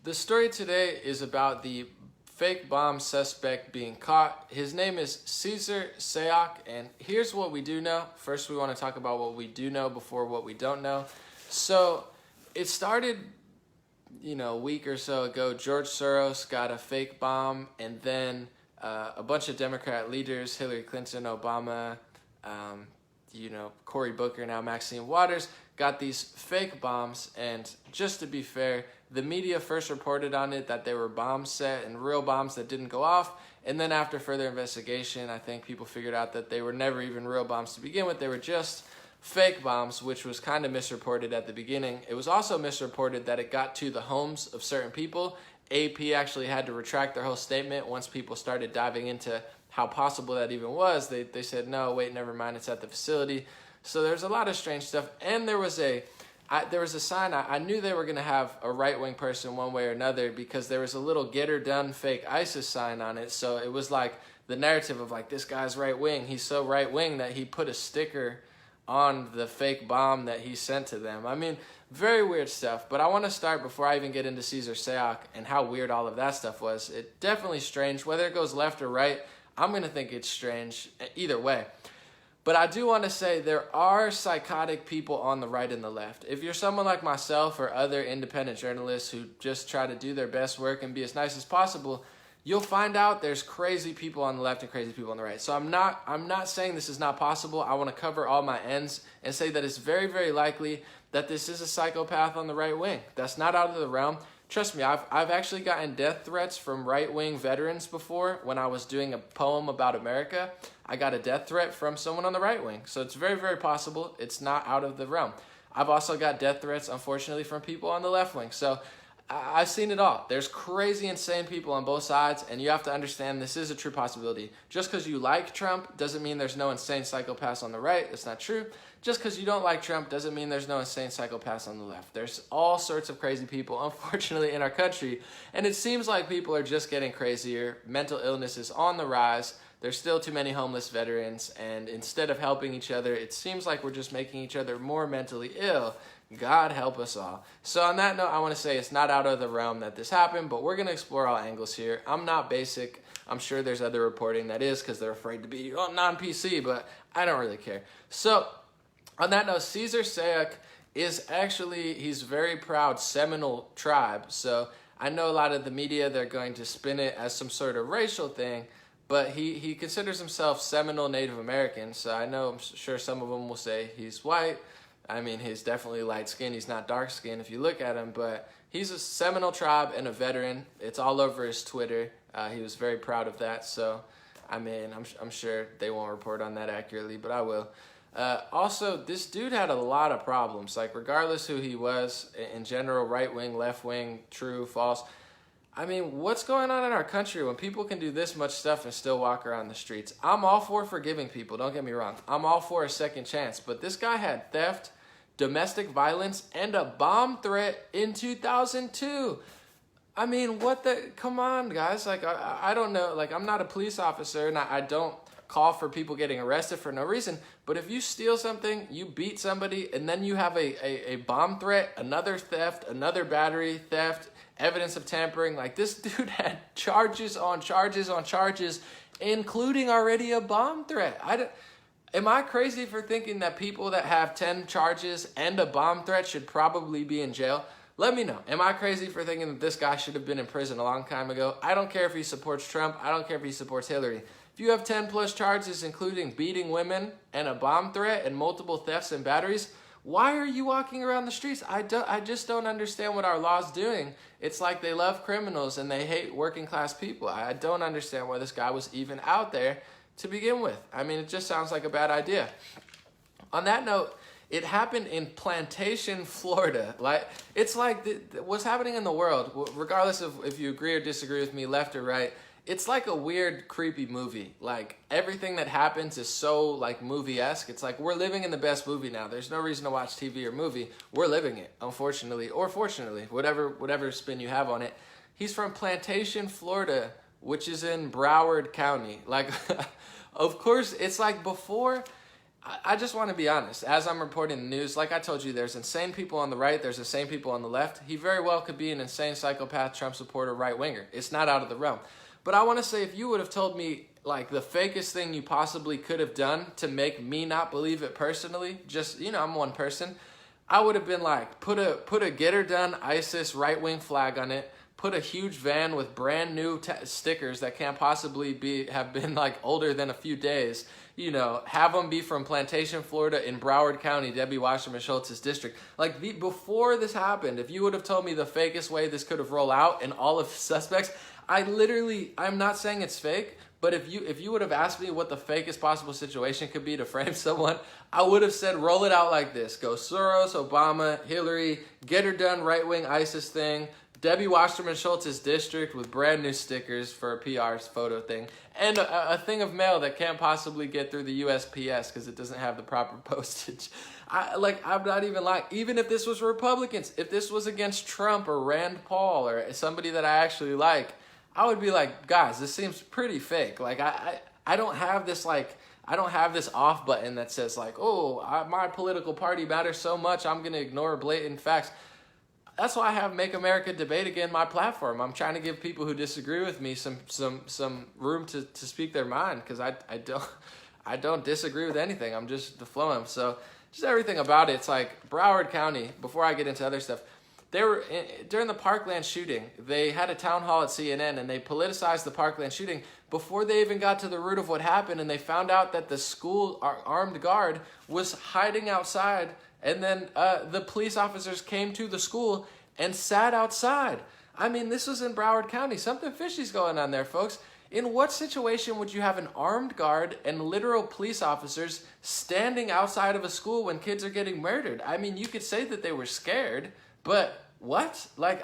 The story today is about the fake bomb suspect being caught. His name is Cesar Sayoc, and here's what we do know. First, we want to talk about what we do know before what we don't know. So, it started, a week or so ago. George Soros got a fake bomb, and then a bunch of Democrat leaders, Hillary Clinton, Obama, Cory Booker, now Maxine Waters, got these fake bombs. And just to be fair, the media first reported on it that they were bombs set and real bombs that didn't go off. And then after further investigation, I think people figured out that they were never even real bombs to begin with. They were just fake bombs, which was kind of misreported at the beginning. It was also misreported that it got to the homes of certain people. AP actually had to retract their whole statement once people started diving into how possible that even was. They said, no, wait, never mind, it's at the facility. So there's a lot of strange stuff. And there was a sign. I knew they were going to have a right-wing person one way or another because there was a little get her done fake ISIS sign on it. So it was like the narrative of like, this guy's right-wing. He's so right-wing that he put a sticker on the fake bomb that he sent to them. I mean, very weird stuff. But I want to start before I even get into Cesar Sayoc and how weird all of that stuff was. It definitely strange. Whether it goes left or right, I'm going to think it's strange either way. But I do want to say there are psychotic people on the right and the left. If you're someone like myself or other independent journalists who just try to do their best work and be as nice as possible, you'll find out there's crazy people on the left and crazy people on the right. So I'm not saying this is not possible. I want to cover all my ends and say that it's very, very likely that this is a psychopath on the right wing. That's not out of the realm. Trust me, I've actually gotten death threats from right-wing veterans before. When I was doing a poem about America, I got a death threat from someone on the right wing. So it's very, very possible. It's not out of the realm. I've also got death threats, unfortunately, from people on the left wing. So I've seen it all. There's crazy, insane people on both sides, and you have to understand this is a true possibility. Just because you like Trump doesn't mean there's no insane psychopaths on the right. It's not true. Just because you don't like Trump doesn't mean there's no insane psychopaths on the left. There's all sorts of crazy people, unfortunately, in our country, and it seems like people are just getting crazier. Mental illness is on the rise. There's still too many homeless veterans, and instead of helping each other, it seems like we're just making each other more mentally ill. God help us all. So on that note, I want to say it's not out of the realm that this happened, but we're going to explore all angles here. I'm not basic. I'm sure there's other reporting that is because they're afraid to be non-PC, but I don't really care. So on that note, Cesar Sayoc is actually, he's very proud Seminole tribe. So I know a lot of the media, they're going to spin it as some sort of racial thing, but he considers himself Seminole Native American. So I'm sure some of them will say he's white. I mean, he's definitely light skinned. He's not dark skinned if you look at him, but he's a Seminole tribe and a veteran. It's all over his Twitter. He was very proud of that. So, I mean, I'm sure they won't report on that accurately, but I will. Also, this dude had a lot of problems. Like, regardless who he was, in general, right wing, left wing, true, false. I mean, what's going on in our country when people can do this much stuff and still walk around the streets? I'm all for forgiving people, don't get me wrong. I'm all for a second chance, but this guy had theft, domestic violence, and a bomb threat in 2002. I mean, come on, guys. Like, I don't know. Like, I'm not a police officer, and I don't call for people getting arrested for no reason. But if you steal something, you beat somebody, and then you have a bomb threat, another theft, another battery theft, evidence of tampering. Like, this dude had charges on charges on charges, including already a bomb threat. Am I crazy for thinking that people that have 10 charges and a bomb threat should probably be in jail? Let me know. Am I crazy for thinking that this guy should have been in prison a long time ago? I don't care if he supports Trump. I don't care if he supports Hillary. If you have 10 plus charges, including beating women and a bomb threat and multiple thefts and batteries, why are you walking around the streets? I just don't understand what our law's doing. It's like they love criminals and they hate working class people. I don't understand why this guy was even out there to begin with. I mean, it just sounds like a bad idea. On that note, it happened in Plantation, Florida. Like, it's like what's happening in the world, regardless of if you agree or disagree with me, left or right, it's like a weird, creepy movie. Like, everything that happens is so, like, movie-esque. It's like, we're living in the best movie now. There's no reason to watch TV or movie. We're living it, unfortunately, or fortunately, whatever spin you have on it. He's from Plantation, Florida, which is in Broward County. Like, of course, it's like before, I just want to be honest. As I'm reporting the news, like I told you, there's insane people on the right, there's insane people on the left. He very well could be an insane psychopath, Trump supporter, right-winger. It's not out of the realm. But I want to say, if you would have told me, like, the fakest thing you possibly could have done to make me not believe it personally, just, you know, I'm one person, I would have been like, put a get her done ISIS right-wing flag on it, put a huge van with brand new stickers that can't possibly have been like older than a few days, you know, have them be from Plantation, Florida in Broward County, Debbie Wasserman Schultz's district. Like, before this happened, if you would have told me the fakest way this could have rolled out and all of the suspects, I'm not saying it's fake, but if you would have asked me what the fakest possible situation could be to frame someone, I would have said, roll it out like this. Go Soros, Obama, Hillary, get her done right-wing ISIS thing, Debbie Wasserman Schultz's district with brand new stickers for a PR photo thing, and a thing of mail that can't possibly get through the USPS because it doesn't have the proper postage. I'm not even lying. Even if this was Republicans, if this was against Trump or Rand Paul or somebody that I actually like, I would be like, guys, this seems pretty fake. Like, I don't have this, like, I don't have this off button that says, like, oh, my political party matters so much, I'm going to ignore blatant facts. That's why I have Make America Debate Again, my platform. I'm trying to give people who disagree with me some room to speak their mind, because I don't disagree with anything. I'm just the phloem. So just everything about it. It's like Broward County, before I get into other stuff, during the Parkland shooting, they had a town hall at CNN, and they politicized the Parkland shooting before they even got to the root of what happened, and they found out that the school armed guard was hiding outside, and then the police officers came to the school and sat outside. I mean, this was in Broward County. Something fishy's going on there, folks. In what situation would you have an armed guard and literal police officers standing outside of a school when kids are getting murdered? I mean, you could say that they were scared, but what? Like,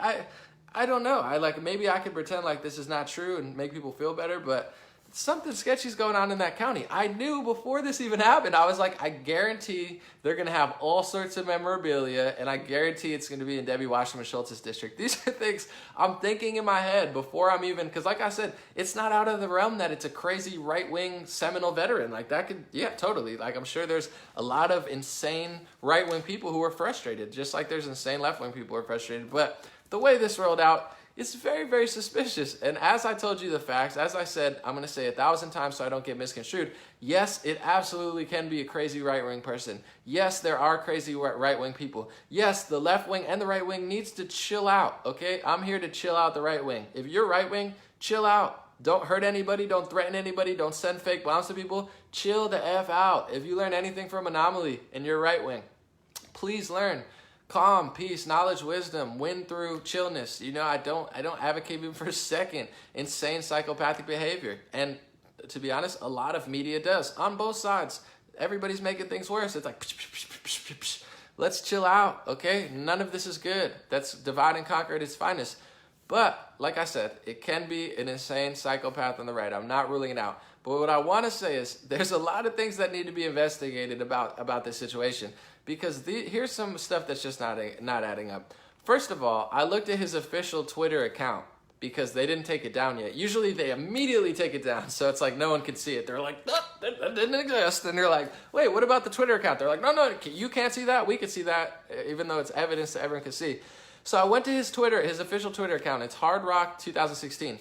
I don't know. Maybe I could pretend like this is not true and make people feel better, but something sketchy's going on in that county. I knew before this even happened. I was like, I guarantee they're going to have all sorts of memorabilia, and I guarantee it's going to be in Debbie Wasserman Schultz's district. These are things I'm thinking in my head before I'm even, because like I said, it's not out of the realm that it's a crazy right-wing Seminole veteran. Like, that could, yeah, totally. Like, I'm sure there's a lot of insane right-wing people who are frustrated, just like there's insane left-wing people who are frustrated. But the way this rolled out, it's very, very suspicious. And as I told you the facts, as I said, I'm going to say 1,000 times so I don't get misconstrued. Yes, it absolutely can be a crazy right-wing person. Yes, there are crazy right-wing people. Yes, the left wing and the right wing needs to chill out, okay? I'm here to chill out the right wing. If you're right wing, chill out. Don't hurt anybody. Don't threaten anybody. Don't send fake bombs to people. Chill the F out. If you learn anything from Anomaly and you're right wing, please learn. Calm, peace, knowledge, wisdom, win through chillness. You know, I don't advocate even for a second insane psychopathic behavior. And to be honest, a lot of media does on both sides. Everybody's making things worse. It's like, let's chill out, okay? None of this is good. That's divide and conquer at its finest. But like I said, it can be an insane psychopath on the right. I'm not ruling it out. But what I want to say is there's a lot of things that need to be investigated about this situation, because here's some stuff that's just not adding up. First of all, I looked at his official Twitter account because they didn't take it down yet. Usually they immediately take it down, so it's like no one can see it. They're like, oh, that didn't exist. And you're like, wait, what about the Twitter account? They're like, no, you can't see that. We can see that, even though it's evidence that everyone can see. So I went to his official Twitter account. It's Hard Rock 2016.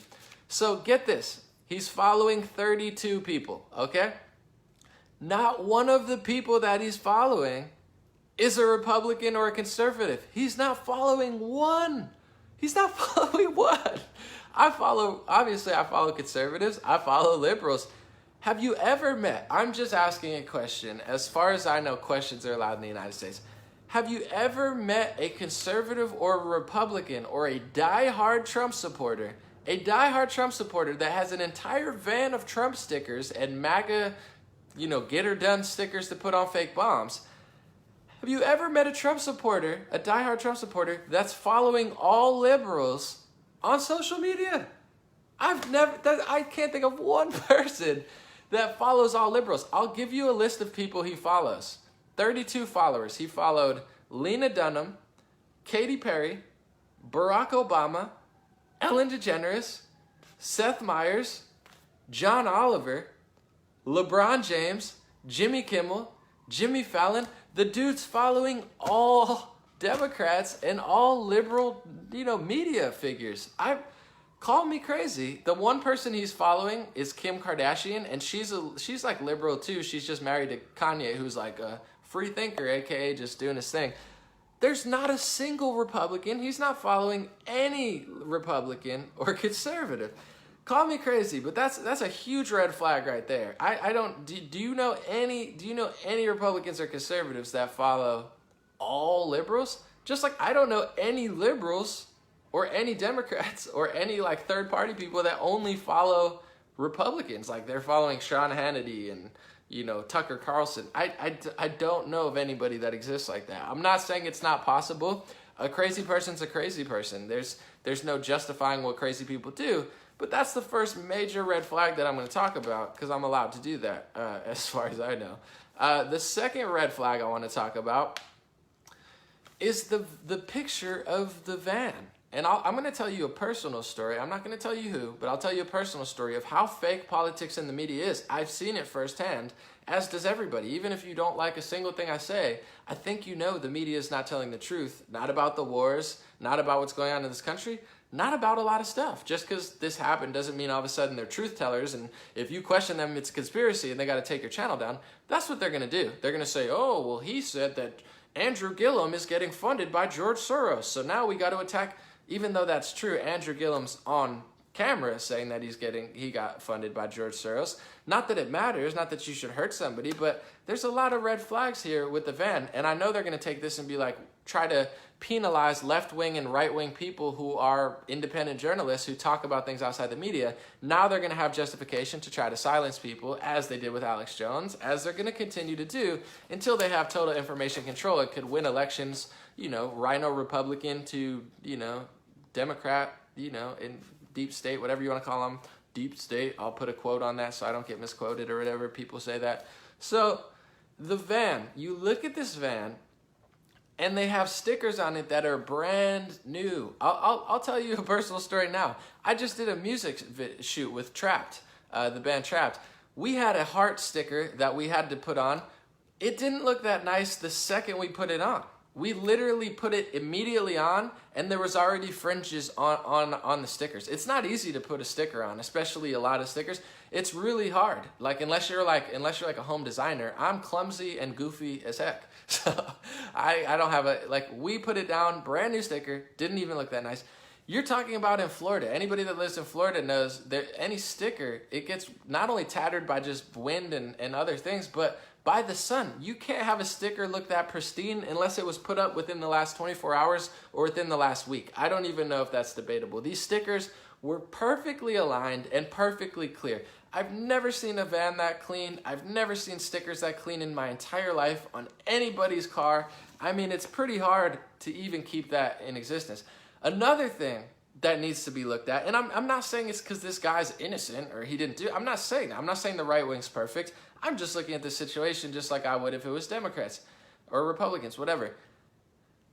So get this. He's following 32 people, okay? Not one of the people that he's following is a Republican or a conservative. He's not following one. He's not following one. Obviously I follow conservatives. I follow liberals. Have you ever met, I'm just asking a question. As far as I know, questions are allowed in the United States. Have you ever met a conservative or a Republican or a diehard Trump supporter that has an entire van of Trump stickers and MAGA, get her done stickers to put on fake bombs? Have you ever met a Trump supporter, a diehard Trump supporter, that's following all liberals on social media? I can't think of one person that follows all liberals. I'll give you a list of people he follows. 32 followers. He followed Lena Dunham, Katy Perry, Barack Obama, Ellen DeGeneres, Seth Meyers, John Oliver, LeBron James, Jimmy Kimmel, Jimmy Fallon, the dude's following all Democrats and all liberal, media figures. Call me crazy. The one person he's following is Kim Kardashian, and she's like liberal too. She's just married to Kanye, who's like a free thinker, aka just doing his thing. There's not a single Republican. He's not following any Republican or conservative. Call me crazy, but that's a huge red flag right there. I don't do you know any Republicans or conservatives that follow all liberals? Just like I don't know any liberals or any Democrats or any like third party people that only follow Republicans. Like they're following Sean Hannity and Tucker Carlson. I don't know of anybody that exists like that. I'm not saying it's not possible. A crazy person's a crazy person. There's no justifying what crazy people do. But that's the first major red flag that I'm going to talk about because I'm allowed to do that as far as I know. The second red flag I want to talk about is the picture of the van. And I'm going to tell you a personal story. I'm not going to tell you who, but I'll tell you a personal story of how fake politics in the media is. I've seen it firsthand, as does everybody. Even if you don't like a single thing I say, I think the media is not telling the truth. Not about the wars, not about what's going on in this country, not about a lot of stuff. Just because this happened doesn't mean all of a sudden they're truth tellers, and if you question them, it's a conspiracy and they got to take your channel down. That's what they're going to do. They're going to say, oh, well, he said that Andrew Gillum is getting funded by George Soros, so now we got to attack. Even though that's true, Andrew Gillum's on camera saying that he got funded by George Soros. Not that it matters, not that you should hurt somebody, but there's a lot of red flags here with the van. And I know they're going to take this and be like, try to penalize left-wing and right-wing people who are independent journalists who talk about things outside the media. Now they're going to have justification to try to silence people, as they did with Alex Jones, as they're going to continue to do until they have total information control. It could win elections, rhino Republican to, Democrat, in deep state, whatever you want to call them, deep state. I'll put a quote on that so I don't get misquoted or whatever. People say that. So the van, you look at this van, and they have stickers on it that are brand new. I'll tell you a personal story now. I just did a music shoot with Trapped, the band Trapped. We had a heart sticker that we had to put on. It didn't look that nice the second we put it on. We literally put it immediately on, and there was already fringes on the stickers. It's not easy to put a sticker on, especially a lot of stickers. It's really hard. Like unless you're like a home designer, I'm clumsy and goofy as heck. So I don't have we put it down, brand new sticker, didn't even look that nice. You're talking about in Florida. Anybody that lives in Florida knows that any sticker, it gets not only tattered by just wind and other things, but by the sun. You can't have a sticker look that pristine unless it was put up within the last 24 hours or within the last week. I don't even know if that's debatable. These stickers were perfectly aligned and perfectly clear. I've never seen a van that clean. I've never seen stickers that clean in my entire life on anybody's car. I mean, it's pretty hard to even keep that in existence. Another thing that needs to be looked at, and I'm not saying it's because this guy's innocent or he didn't do. I'm not saying that. I'm not saying the right wing's perfect. I'm just looking at the situation just like I would if it was Democrats or Republicans, whatever.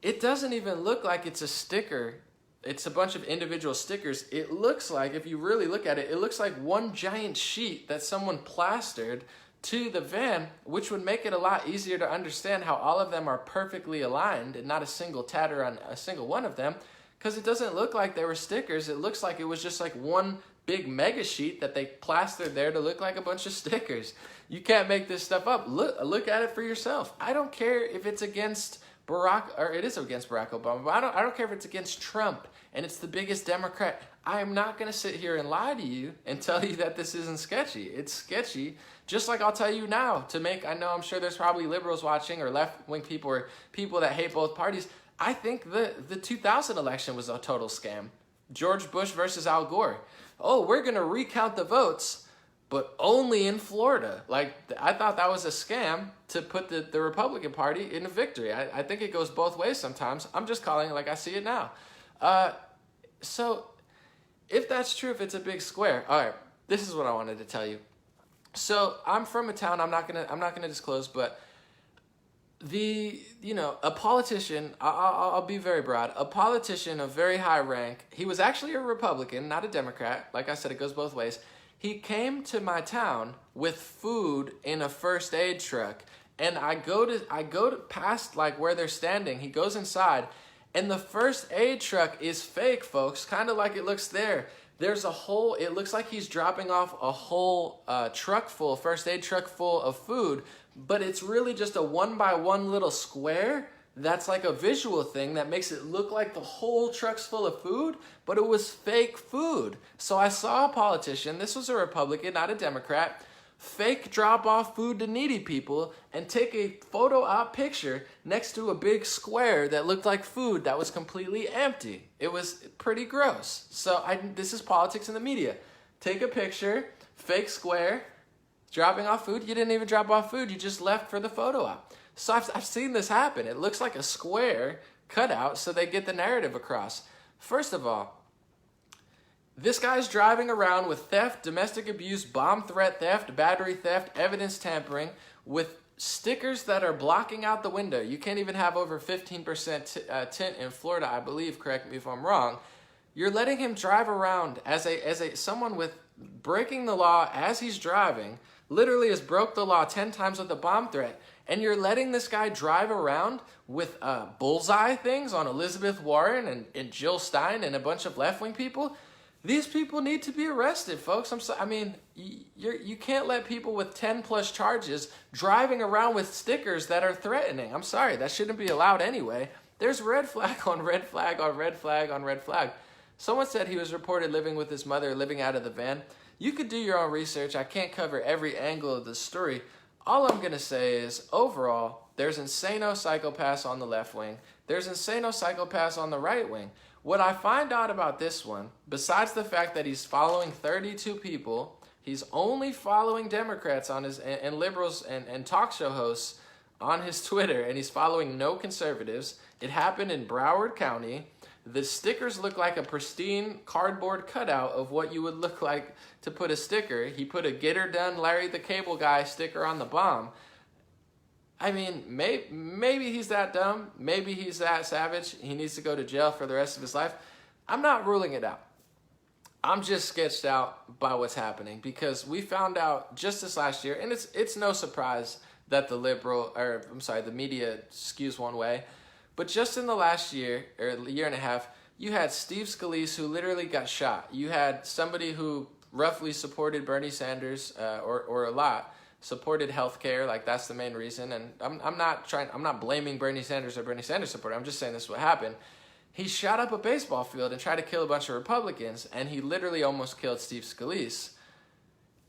It doesn't even look like it's a sticker. It's a bunch of individual stickers. It looks like, if you really look at it, it looks like one giant sheet that someone plastered to the van, which would make it a lot easier to understand how all of them are perfectly aligned and not a single tatter on a single one of them, because it doesn't look like they were stickers. It looks like it was just like one big mega sheet that they plastered there to look like a bunch of stickers. You can't make this stuff up. Look at it for yourself. I don't care if it's against it is against Barack Obama, but I don't care if it's against Trump and it's the biggest Democrat. I am not going to sit here and lie to you and tell you that this isn't sketchy. It's sketchy, just like I'll tell you now I'm sure there's probably liberals watching or left-wing people or people that hate both parties. I think the 2000 election was a total scam. George Bush versus Al Gore. Oh, we're going to recount the votes, but only in Florida. I thought that was a scam to put the Republican Party in a victory. I think it goes both ways sometimes. I'm just calling it like I see it now. So if that's true, if it's a big square, all right, this is what I wanted to tell you. So I'm from a town, I'm not gonna disclose, but a politician, I'll be very broad, a politician of very high rank, he was actually a Republican, not a Democrat. Like I said, it goes both ways. He came to my town with food in a first aid truck And I go to past like where they're standing. He goes inside, and the first aid truck is fake, folks, kind of like it looks there. There's a whole, it looks like he's dropping off a whole first aid truck full of food, but it's really just a 1x1 little square. That's like a visual thing that makes it look like the whole truck's full of food, but it was fake food. So I saw a politician, this was a Republican, not a Democrat, fake drop off food to needy people and take a photo op picture next to a big square that looked like food that was completely empty. It was pretty gross. So this is politics in the media. Take a picture, fake square, dropping off food. You didn't even drop off food. You just left for the photo op. So I've seen this happen. It looks like a square cut out so they get the narrative across. First of all, this guy's driving around with theft, domestic abuse, bomb threat theft, battery theft, evidence tampering, with stickers that are blocking out the window. You can't even have over 15% tint in Florida, I believe. Correct me if I'm wrong. You're letting him drive around as someone with breaking the law as he's driving, literally has broke the law 10 times with a bomb threat. And you're letting this guy drive around with bullseye things on Elizabeth Warren and Jill Stein and a bunch of left-wing people. These people need to be arrested, folks. You can't let people with 10 plus charges driving around with stickers that are threatening. I'm sorry, that shouldn't be allowed anyway. There's red flag on red flag on red flag on red flag. Someone said he was reported living with his mother, living out of the van. You could do your own research. I can't cover every angle of the story. All I'm going to say is, overall, there's insano psychopaths on the left wing. There's insano psychopaths on the right wing. What I find out about this one, besides the fact that he's following 32 people, he's only following Democrats on his and liberals and talk show hosts on his Twitter, and he's following no conservatives. It happened in Broward County. The stickers look like a pristine cardboard cutout of what you would look like to put a sticker. He put a "Get Her Done, Larry the Cable Guy" sticker on the bomb. I mean, maybe he's that dumb. Maybe he's that savage. He needs to go to jail for the rest of his life. I'm not ruling it out. I'm just sketched out by what's happening, because we found out just this last year, and it's no surprise that the media skews one way. But just in the last year, or year and a half, you had Steve Scalise, who literally got shot. You had somebody who roughly supported Bernie Sanders, or a lot, supported healthcare, like that's the main reason. And I'm not blaming Bernie Sanders or Bernie Sanders supporter. I'm just saying this is what happened. He shot up a baseball field and tried to kill a bunch of Republicans, and he literally almost killed Steve Scalise.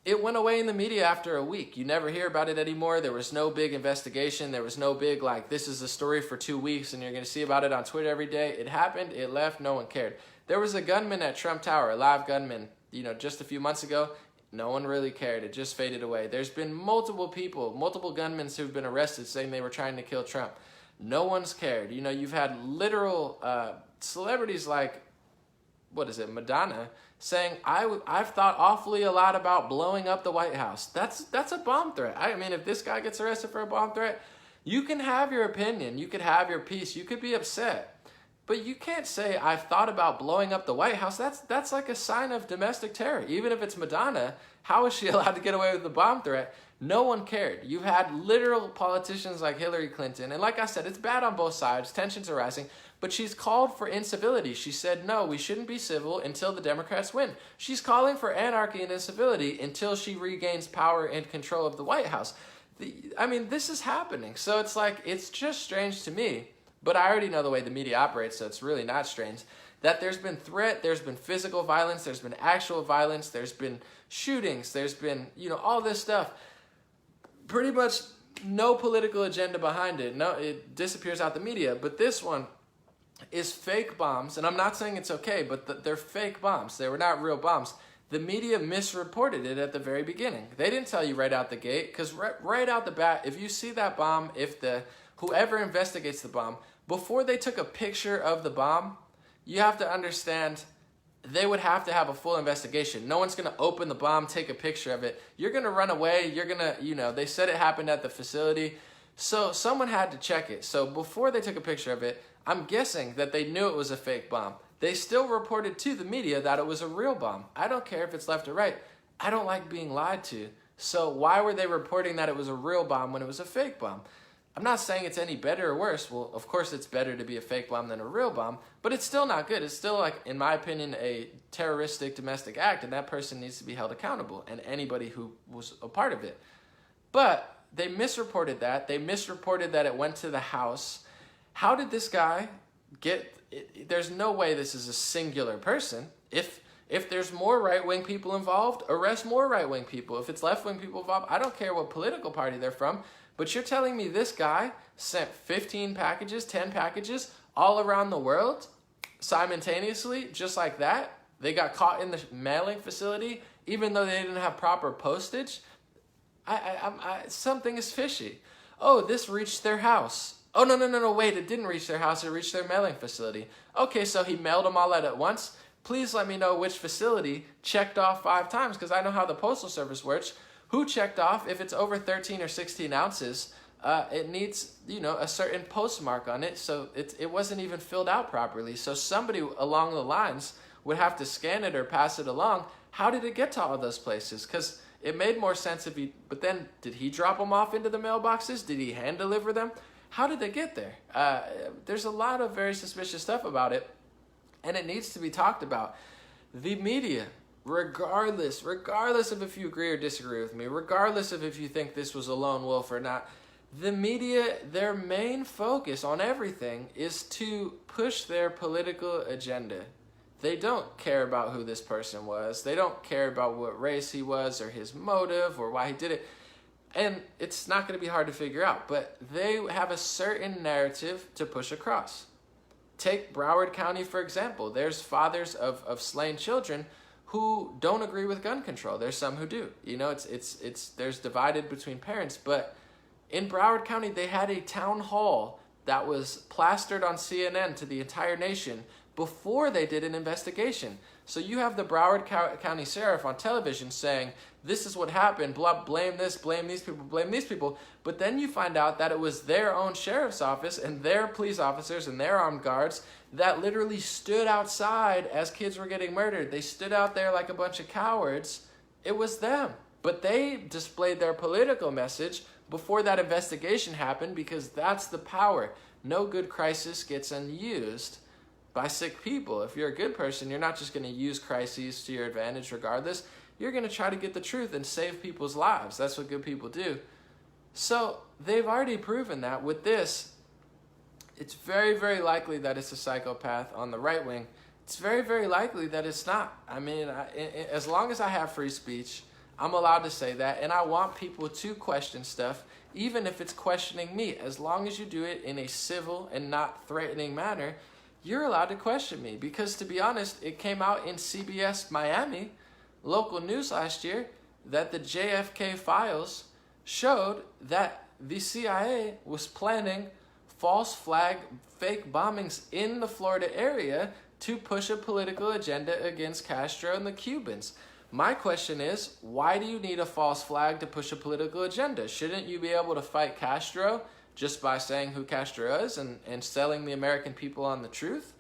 It went away in the media after a week. You never hear about it anymore. There was no big investigation. There was no big, this is a story for 2 weeks and you're going to see about it on Twitter every day. It happened. It left. No one cared. There was a gunman at Trump Tower, a live gunman, just a few months ago. No one really cared. It just faded away. There's been multiple gunmen who've been arrested saying they were trying to kill Trump. No one's cared. You've had literal celebrities like, Madonna, saying, I've thought awfully a lot about blowing up the White House. That's a bomb threat. If this guy gets arrested for a bomb threat, you can have your opinion. You could have your piece. You could be upset. But you can't say, I've thought about blowing up the White House. That's like a sign of domestic terror. Even if it's Madonna, how is she allowed to get away with the bomb threat? No one cared. You've had literal politicians like Hillary Clinton. And like I said, it's bad on both sides. Tensions are rising. But she's called for incivility. She said, no, we shouldn't be civil until the Democrats win. She's calling for anarchy and incivility until she regains power and control of the White House. This is happening. So it's just strange to me. But I already know the way the media operates, so it's really not strange, that there's been threat, there's been physical violence, there's been actual violence, there's been shootings, there's been, all this stuff. Pretty much no political agenda behind it. No, it disappears out the media. But this one is fake bombs, and I'm not saying it's okay, but they're fake bombs. They were not real bombs. The media misreported it at the very beginning. They didn't tell you right out the gate, because right out the bat, if you see that bomb, whoever investigates the bomb, before they took a picture of the bomb, you have to understand they would have to have a full investigation. No one's going to open the bomb, take a picture of it. You're going to run away. You're going to, they said it happened at the facility. So someone had to check it. So before they took a picture of it, I'm guessing that they knew it was a fake bomb. They still reported to the media that it was a real bomb. I don't care if it's left or right. I don't like being lied to. So why were they reporting that it was a real bomb when it was a fake bomb? I'm not saying it's any better or worse. Well, of course it's better to be a fake bomb than a real bomb, but it's still not good. It's still, like, in my opinion, a terroristic domestic act, and that person needs to be held accountable, and anybody who was a part of it. But they misreported that. They misreported that it went to the house. How did this guy get it? There's no way this is a singular person. If there's more right-wing people involved, arrest more right-wing people. If it's left-wing people involved, I don't care what political party they're from. But you're telling me this guy sent 15 packages, 10 packages all around the world simultaneously, just like that? They got caught in the mailing facility, even though they didn't have proper postage? Something is fishy. Oh, this reached their house. Oh, no, wait, it didn't reach their house. It reached their mailing facility. Okay, so he mailed them all out at once. Please let me know which facility checked off 5 times, because I know how the Postal Service works. Who checked off? If it's over 13 or 16 ounces, it needs, a certain postmark on it, so it wasn't even filled out properly. So somebody along the lines would have to scan it or pass it along. How did it get to all those places? Because it made more sense but then did he drop them off into the mailboxes? Did he hand deliver them? How did they get there? There's a lot of very suspicious stuff about it, and it needs to be talked about. The media, regardless of if you agree or disagree with me, regardless of if you think this was a lone wolf or not, the media, their main focus on everything is to push their political agenda. They don't care about who this person was. They don't care about what race he was or his motive or why he did it. And it's not going to be hard to figure out, but they have a certain narrative to push across. Take Broward County, for example. There's fathers of slain children who don't agree with gun control. There's some who do. There's divided between parents, but in Broward County, they had a town hall that was plastered on CNN to the entire nation before they did an investigation. So you have the Broward County Sheriff on television saying, this is what happened, blah, blame this, blame these people. But then you find out that it was their own sheriff's office and their police officers and their armed guards that literally stood outside as kids were getting murdered. They stood out there like a bunch of cowards. It was them. But they displayed their political message before that investigation happened, because that's the power. No good crisis gets unused by sick people. If you're a good person, you're not just going to use crises to your advantage regardless. You're going to try to get the truth and save people's lives. That's what good people do. So they've already proven that with this. It's very, very likely that it's a psychopath on the right wing. It's very, very likely that it's not. I mean, as long as I have free speech, I'm allowed to say that, and I want people to question stuff, even if it's questioning me. As long as you do it in a civil and not threatening manner, you're allowed to question me. Because to be honest, it came out in CBS Miami, local news last year, that the JFK files showed that the CIA was planning false flag fake bombings in the Florida area to push a political agenda against Castro and the Cubans. My question is, why do you need a false flag to push a political agenda? Shouldn't you be able to fight Castro just by saying who Castro is and selling the American people on the truth?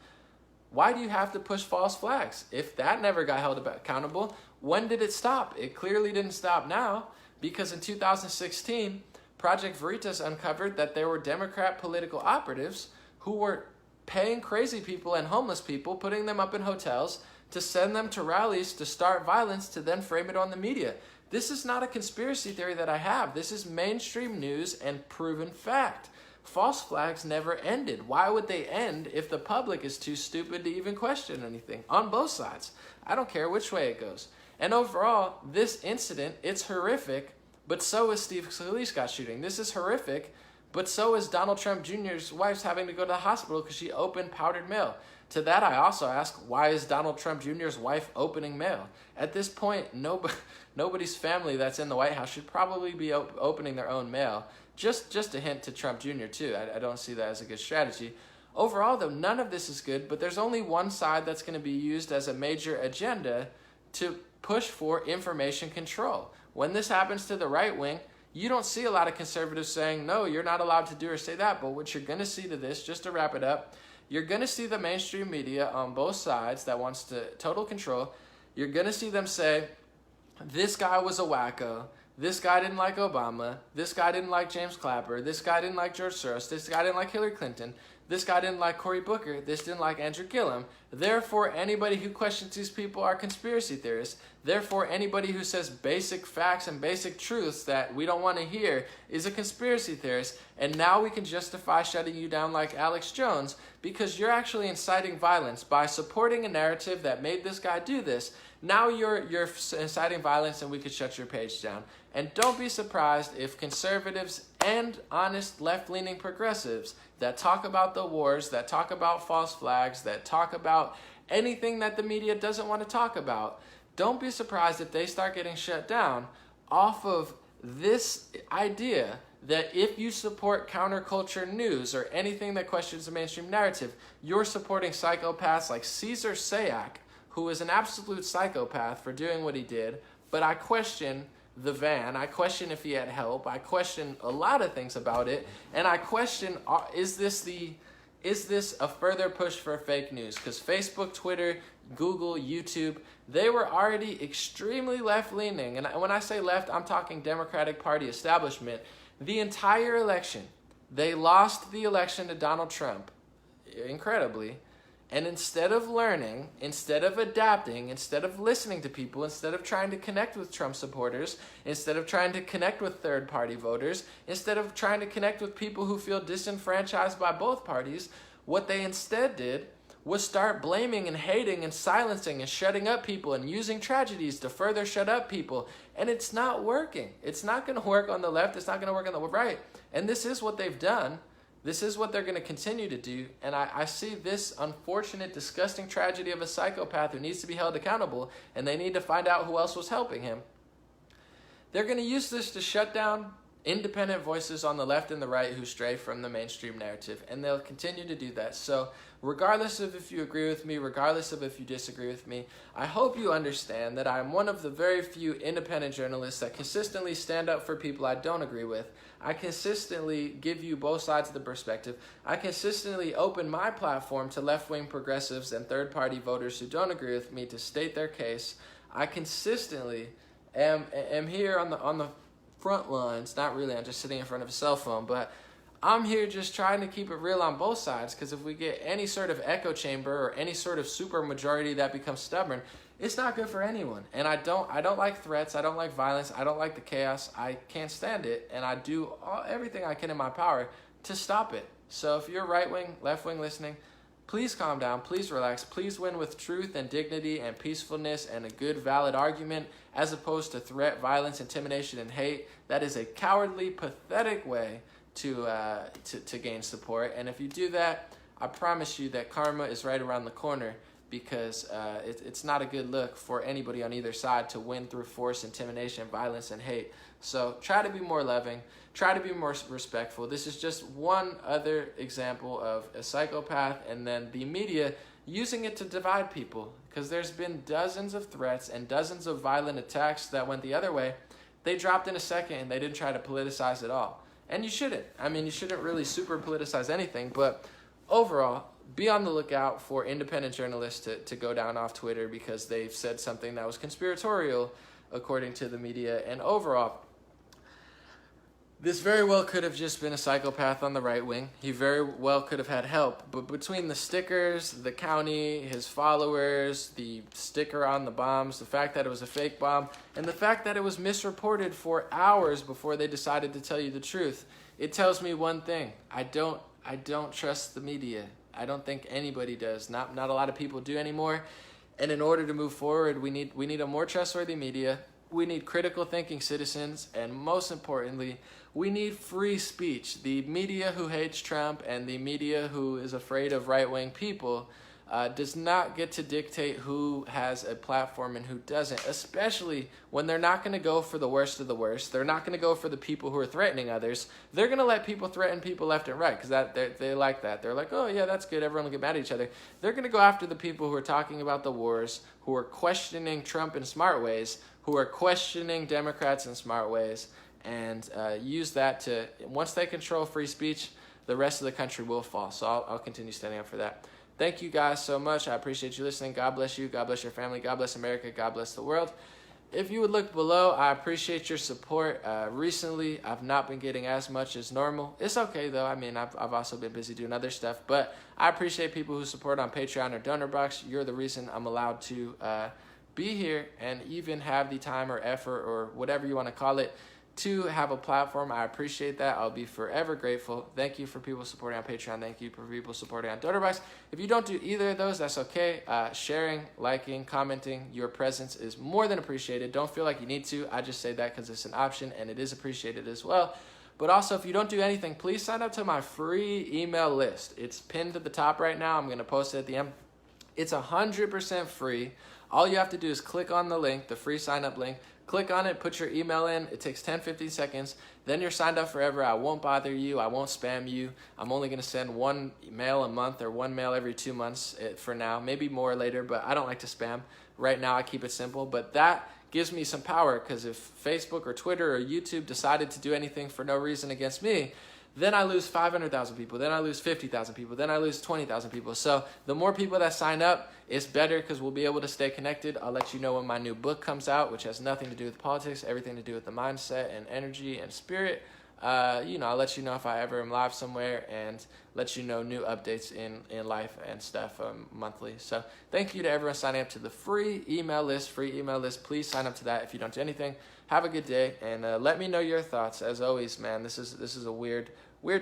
Why do you have to push false flags? If that never got held accountable, when did it stop? It clearly didn't stop now, because in 2016, Project Veritas uncovered that there were Democrat political operatives who were paying crazy people and homeless people, putting them up in hotels to send them to rallies to start violence, to then frame it on the media. This is not a conspiracy theory that I have. This is mainstream news and proven fact. False flags never ended. Why would they end if the public is too stupid to even question anything? On both sides. I don't care which way it goes. And overall, this incident, it's horrific, but so is Steve Scalise shooting. This is horrific, but so is Donald Trump Jr.'s wife's having to go to the hospital because she opened powdered mail. To that, I also ask, why is Donald Trump Jr.'s wife opening mail? At this point, nobody's family that's in the White House should probably be opening their own mail. Just a hint to Trump Jr. too. I don't see that as a good strategy. Overall, though, none of this is good, but there's only one side that's going to be used as a major agenda to push for information control. When this happens to the right wing, you don't see a lot of conservatives saying, no, you're not allowed to do or say that. But what you're going to see to this, just to wrap it up, you're going to see the mainstream media on both sides that wants to total control. You're going to see them say, this guy was a wacko. this guy didn't like Obama, this guy didn't like James Clapper, this guy didn't like George Soros, this guy didn't like Hillary Clinton, this guy didn't like Cory Booker, this didn't like Andrew Gillum. Therefore, anybody who questions these people are conspiracy theorists. Therefore, anybody who says basic facts and basic truths that we don't want to hear is a conspiracy theorist. And now we can justify shutting you down like Alex Jones because you're actually inciting violence by supporting a narrative that made this guy do this. Now you're inciting violence and we could shut your page down. And don't be surprised if conservatives and honest left-leaning progressives that talk about the wars, that talk about false flags, that talk about anything that the media doesn't want to talk about, don't be surprised if they start getting shut down off of this idea that if you support counterculture news or anything that questions the mainstream narrative, you're supporting psychopaths like Cesar Sayoc, who is an absolute psychopath for doing what he did, but I question the van, I question if he had help, I question a lot of things about it, and I question, is this a further push for fake news? Because Facebook, Twitter, Google, YouTube, they were already extremely left-leaning, and when I say left, I'm talking Democratic Party establishment. The entire election, they lost the election to Donald Trump, incredibly. And instead of learning, instead of adapting, instead of listening to people, instead of trying to connect with Trump supporters, instead of trying to connect with third-party voters, instead of trying to connect with people who feel disenfranchised by both parties, what they instead did was start blaming and hating and silencing and shutting up people and using tragedies to further shut up people. And it's not working. It's not going to work on the left. It's not going to work on the right. And this is what they've done. This is what they're going to continue to do, and I see this unfortunate, disgusting tragedy of a psychopath who needs to be held accountable, and they need to find out who else was helping him. They're going to use this to shut down independent voices on the left and the right who stray from the mainstream narrative, and they'll continue to do that. So regardless of if you agree with me, regardless of if you disagree with me, I hope you understand that I'm one of the very few independent journalists that consistently stand up for people I don't agree with. I consistently give you both sides of the perspective. I consistently open my platform to left-wing progressives and third-party voters who don't agree with me to state their case. I consistently am here on the front lines. Not really, I'm just sitting in front of a cell phone, but I'm here just trying to keep it real on both sides, because if we get any sort of echo chamber or any sort of super majority that becomes stubborn, it's not good for anyone. And I don't like threats, I don't like violence, I don't like the chaos, I can't stand it, and I do everything I can in my power to stop it. So if you're right-wing, left-wing listening, please calm down, please relax, please win with truth and dignity and peacefulness and a good, valid argument, as opposed to threat, violence, intimidation, and hate. That is a cowardly, pathetic way to gain support. And if you do that, I promise you that karma is right around the corner, because it's not a good look for anybody on either side to win through force, intimidation, violence, and hate. So try to be more loving, try to be more respectful. This is just one other example of a psychopath and then the media using it to divide people, because there's been dozens of threats and dozens of violent attacks that went the other way. They dropped in a second and they didn't try to politicize it all. And you shouldn't. I mean, you shouldn't really super politicize anything, but overall, be on the lookout for independent journalists to go down off Twitter because they've said something that was conspiratorial according to the media. And overall, this very well could have just been a psychopath on the right wing. He very well could have had help. But between the stickers, the county, his followers, the sticker on the bombs, the fact that it was a fake bomb, and the fact that it was misreported for hours before they decided to tell you the truth, it tells me one thing. I don't trust the media. I don't think anybody does. Not a lot of people do anymore. And in order to move forward, we need a more trustworthy media. We need critical thinking citizens, and most importantly, we need free speech. The media who hates Trump and the media who is afraid of right-wing people does not get to dictate who has a platform and who doesn't, especially when they're not going to go for the worst of the worst. They're not going to go for the people who are threatening others. They're going to let people threaten people left and right, because they like that. They're like, oh yeah, that's good, everyone will get mad at each other. They're going to go after the people who are talking about the wars, who are questioning Trump in smart ways, who are questioning Democrats in smart ways, and use that to, once they control free speech, the rest of the country will fall. So I'll continue standing up for that. Thank you guys so much. I appreciate you listening. God bless you. God bless your family. God bless America. God bless the world. if you would look below, I appreciate your support. Recently, I've not been getting as much as normal. It's okay though. I mean, I've also been busy doing other stuff, but I appreciate people who support on Patreon or Donor Box. You're the reason I'm allowed to be here and even have the time or effort or whatever you want to call it to have a platform. I appreciate that. I'll be forever grateful. Thank you for people supporting on Patreon. Thank you for people supporting on DonorBox. If you don't do either of those, that's okay. Sharing, liking, commenting, your presence is more than appreciated. Don't feel like you need to. I just say that because it's an option and it is appreciated as well. But also, if you don't do anything, please sign up to my free email list. It's pinned to the top right now. I'm going to post it at the end. It's 100% free. All you have to do is click on the link, the free sign up link. Click on it, put your email in. It takes 10-15 seconds. Then you're signed up forever. I won't bother you. I won't spam you. I'm only going to send one mail a month or one mail every 2 months for now. Maybe more later, but I don't like to spam. Right now, I keep it simple. But that gives me some power, because if Facebook or Twitter or YouTube decided to do anything for no reason against me, then I lose 500,000 people, then I lose 50,000 people, then I lose 20,000 people. So the more people that sign up, it's better, because we'll be able to stay connected. I'll let you know when my new book comes out, which has nothing to do with politics, everything to do with the mindset and energy and spirit. I'll let you know if I ever am live somewhere, and let you know new updates in life and stuff monthly. So thank you to everyone signing up to the free email list. Please sign up to that if you don't do anything. Have a good day, and let me know your thoughts. As always, man, this is a weird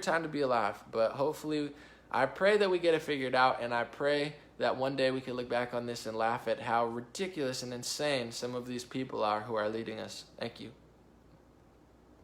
time to be alive, but hopefully I pray that we get it figured out, and I pray that one day we can look back on this and laugh at how ridiculous and insane some of these people are who are leading us. Thank you.